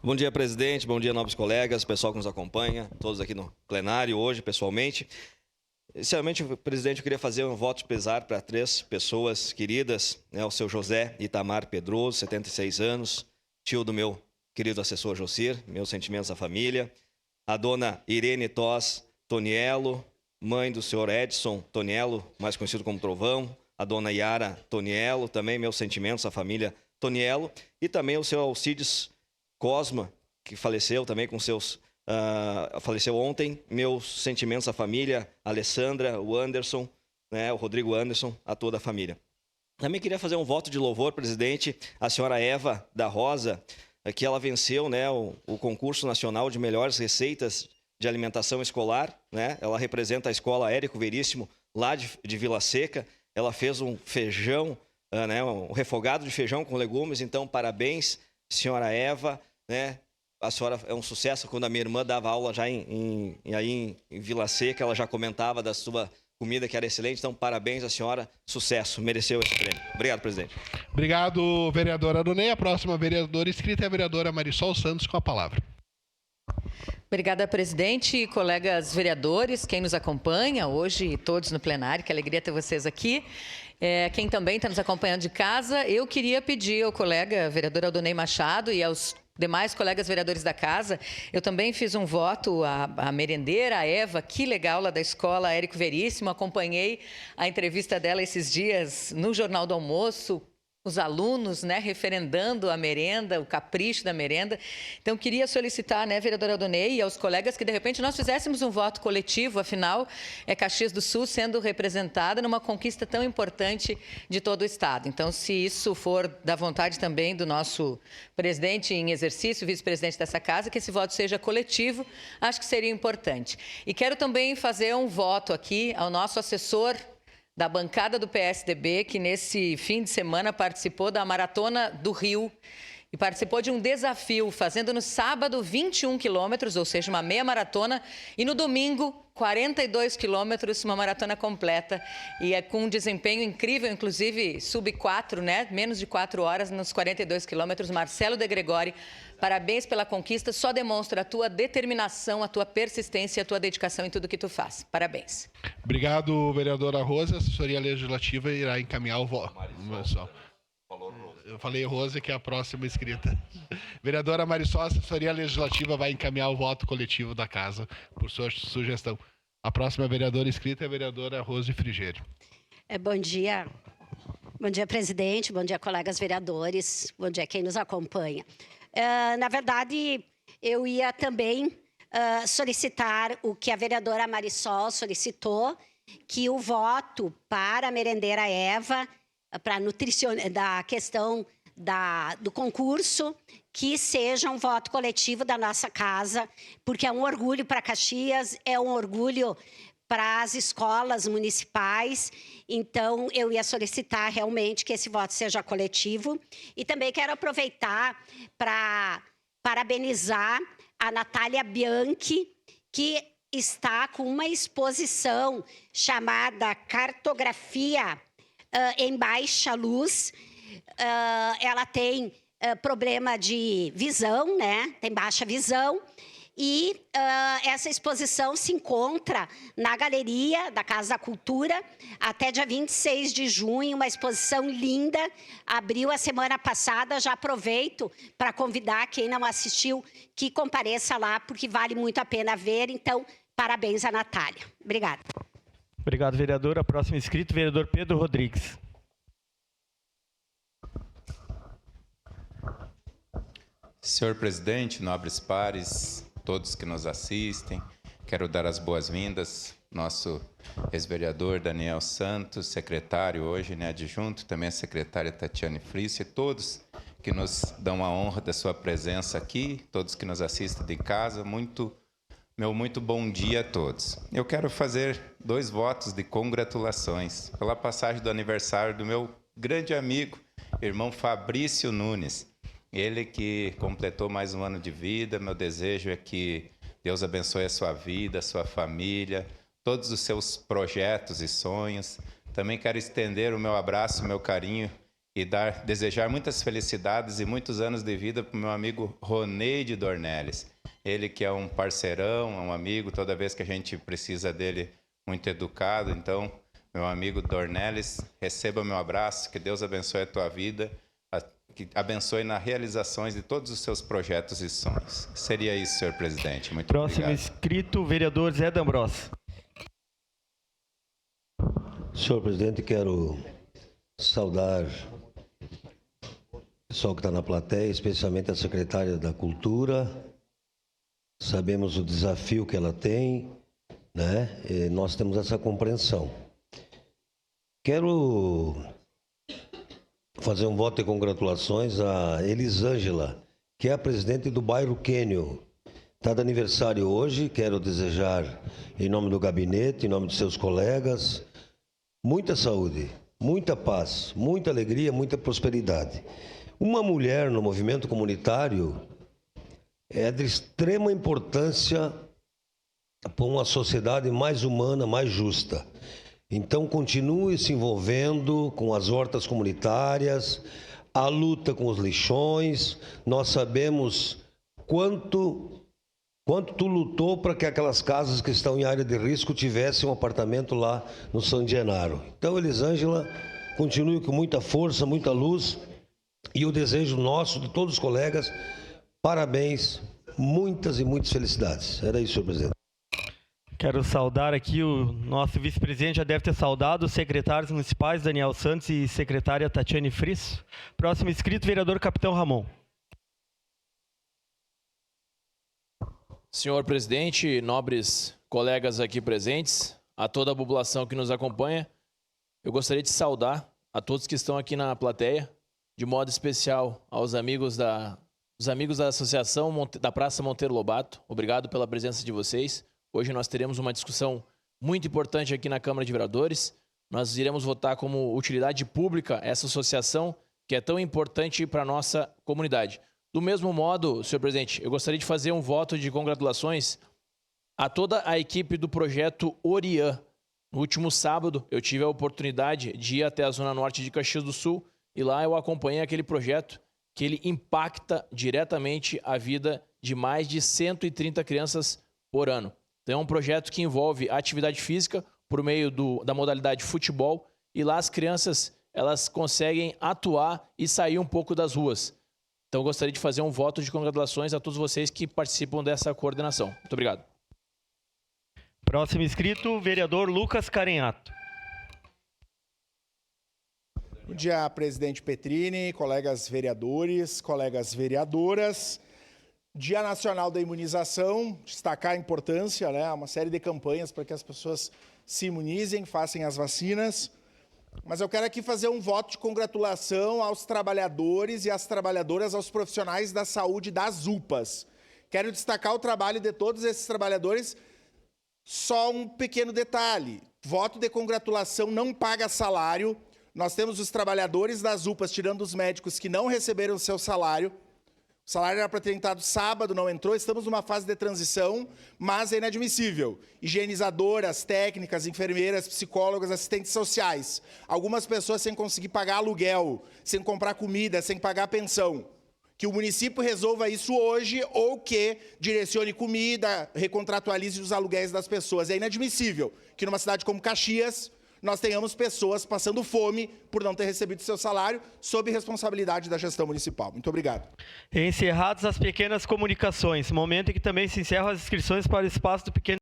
Bom dia, presidente. Bom dia, nobres colegas, pessoal que nos acompanha, todos aqui no plenário hoje, pessoalmente. Inicialmente, presidente, eu queria fazer um voto de pesar para 3 pessoas queridas, né? O seu José Itamar Pedroso, 76 anos, tio do meu querido assessor Jocir, meus sentimentos à família. A dona Irene Toss Toniello, mãe do senhor Edson Toniello, mais conhecido como Trovão. A dona Yara Toniello, também meus sentimentos à família Toniello. E também o seu Alcides Cosma, que faleceu também com seus... faleceu ontem. Meus sentimentos à família, a Alessandra, o Anderson, né, o Rodrigo Anderson, a toda a família. Também queria fazer um voto de louvor, presidente, à senhora Eva da Rosa, que ela venceu, né, o concurso nacional de melhores receitas de alimentação escolar, né? Ela representa a escola Érico Veríssimo, lá de Vila Seca. Ela fez um feijão, né, um refogado de feijão com legumes. Então, parabéns, senhora Eva, né? A senhora é um sucesso. Quando a minha irmã dava aula já em Vila Seca, ela já comentava da sua comida, que era excelente. Então, parabéns à senhora, sucesso, mereceu esse prêmio. Obrigado, presidente. Obrigado, vereadora Adonei. A próxima vereadora inscrita é a vereadora Marisol Santos, com a palavra. Obrigada, presidente e colegas vereadores, quem nos acompanha hoje, todos no plenário, que alegria ter vocês aqui. Quem também está nos acompanhando de casa, eu queria pedir ao colega vereador Aldonei Machado e aos demais colegas vereadores da casa, eu também fiz um voto à merendeira, a Eva, que legal, lá da escola Érico Veríssimo, acompanhei a entrevista dela esses dias no Jornal do Almoço, os alunos, né, referendando a merenda, o capricho da merenda. Então, queria solicitar, né, vereadora Aldonei e aos colegas que, de repente, nós fizéssemos um voto coletivo, afinal, é Caxias do Sul sendo representada numa conquista tão importante de todo o Estado. Então, se isso for da vontade também do nosso presidente em exercício, vice-presidente dessa casa, que esse voto seja coletivo, acho que seria importante. E quero também fazer um voto aqui ao nosso assessor da bancada do PSDB, que nesse fim de semana participou da Maratona do Rio e participou de um desafio, fazendo no sábado 21 quilômetros, ou seja, uma meia maratona, e no domingo 42 quilômetros, uma maratona completa, e é com um desempenho incrível, inclusive sub-4, né? Menos de 4 horas nos 42 quilômetros. Marcelo de Gregori, parabéns pela conquista, só demonstra a tua determinação, a tua persistência e a tua dedicação em tudo que tu faz. Parabéns. Obrigado, vereadora Rosa. A assessoria legislativa irá encaminhar o voto. Eu falei Rosa, que é a próxima inscrita. Vereadora Marisol, a assessoria legislativa vai encaminhar o voto coletivo da casa por sua sugestão. A próxima vereadora inscrita é a vereadora Rose Frigério. Bom dia. Bom dia, presidente. Bom dia, colegas vereadores. Bom dia, quem nos acompanha. Na verdade, eu ia também solicitar o que a vereadora Marisol solicitou, que o voto para a merendeira Eva, para da questão do concurso, que seja um voto coletivo da nossa casa, porque é um orgulho para Caxias, é um orgulho para as escolas municipais. Então, eu ia solicitar realmente que esse voto seja coletivo. E também quero aproveitar para parabenizar a Natália Bianchi, que está com uma exposição chamada Cartografia em Baixa Luz. Ela tem problema de visão, né? Tem baixa visão. E essa exposição se encontra na galeria da Casa da Cultura até dia 26 de junho, uma exposição linda. Abriu a semana passada, já aproveito para convidar quem não assistiu que compareça lá, porque vale muito a pena ver. Então, parabéns à Natália. Obrigada. Obrigado, vereador. A próxima inscrito, vereador Pedro Rodrigues. Senhor presidente, nobres pares, todos que nos assistem, quero dar as boas-vindas, nosso ex-vereador Daniel Santos, secretário hoje, né, adjunto, também a secretária Tatiane Frício, e todos que nos dão a honra da sua presença aqui, todos que nos assistem de casa, muito bom dia a todos. Eu quero fazer 2 votos de congratulações pela passagem do aniversário do meu grande amigo, irmão Fabrício Nunes. Ele que completou mais um ano de vida. Meu desejo é que Deus abençoe a sua vida, a sua família, todos os seus projetos e sonhos. Também quero estender o meu abraço, o meu carinho e desejar muitas felicidades e muitos anos de vida para o meu amigo Roneide Dornelles. Ele que é um parceirão, é um amigo, toda vez que a gente precisa dele, muito educado. Então, meu amigo Dornelles, receba meu abraço, que Deus abençoe a tua vida, que abençoe nas realizações de todos os seus projetos e sonhos. Seria isso, senhor presidente. Muito Próximo obrigado. inscrito, vereador Zé D'Ambrosio. Senhor presidente, quero saudar o pessoal que está na plateia, especialmente a secretária da Cultura. Sabemos o desafio que ela tem, né? E nós temos essa compreensão. Quero fazer um voto de congratulações a Elisângela, que é a presidente do bairro Quênio. Está de aniversário hoje, quero desejar, em nome do gabinete, em nome dos seus colegas, muita saúde, muita paz, muita alegria, muita prosperidade. Uma mulher no movimento comunitário é de extrema importância para uma sociedade mais humana, mais justa. Então, continue se envolvendo com as hortas comunitárias, a luta com os lixões. Nós sabemos quanto tu lutou para que aquelas casas que estão em área de risco tivessem um apartamento lá no San Genaro. Então, Elisângela, continue com muita força, muita luz, e o desejo nosso, de todos os colegas, parabéns, muitas e muitas felicidades. Era isso, senhor presidente. Quero saudar aqui o nosso vice-presidente, já deve ter saudado os secretários municipais, Daniel Santos e secretária Tatiane Frisso. Próximo inscrito, vereador Capitão Ramon. Senhor presidente, nobres colegas aqui presentes, a toda a população que nos acompanha, eu gostaria de saudar a todos que estão aqui na plateia, de modo especial aos amigos da Associação da Praça Monteiro Lobato. Obrigado pela presença de vocês. Hoje nós teremos uma discussão muito importante aqui na Câmara de Vereadores. Nós iremos votar como utilidade pública essa associação que é tão importante para a nossa comunidade. Do mesmo modo, senhor presidente, eu gostaria de fazer um voto de congratulações a toda a equipe do projeto Oriã. No último sábado, eu tive a oportunidade de ir até a Zona Norte de Caxias do Sul e lá eu acompanhei aquele projeto que ele impacta diretamente a vida de mais de 130 crianças por ano. Então, é um projeto que envolve atividade física por meio da modalidade futebol e lá as crianças elas conseguem atuar e sair um pouco das ruas. Então, eu gostaria de fazer um voto de congratulações a todos vocês que participam dessa coordenação. Muito obrigado. Próximo inscrito, vereador Lucas Carenhato. Bom dia, presidente Petrini, colegas vereadores, colegas vereadoras. Dia Nacional da Imunização, destacar a importância, né, uma série de campanhas para que as pessoas se imunizem, façam as vacinas. Mas eu quero aqui fazer um voto de congratulação aos trabalhadores e às trabalhadoras, aos profissionais da saúde das UPAs. Quero destacar o trabalho de todos esses trabalhadores. Só um pequeno detalhe, voto de congratulação não paga salário. Nós temos os trabalhadores das UPAs, tirando os médicos que não receberam o seu salário. O salário era para ter entrado sábado, não entrou. Estamos numa fase de transição, mas é inadmissível. Higienizadoras, técnicas, enfermeiras, psicólogas, assistentes sociais. Algumas pessoas sem conseguir pagar aluguel, sem comprar comida, sem pagar pensão. Que o município resolva isso hoje ou que direcione comida, recontratualize os aluguéis das pessoas. É inadmissível que numa cidade como Caxias nós tenhamos pessoas passando fome por não ter recebido seu salário sob responsabilidade da gestão municipal. Muito obrigado. Encerradas as pequenas comunicações, momento em que também se encerram as inscrições para o espaço do pequeno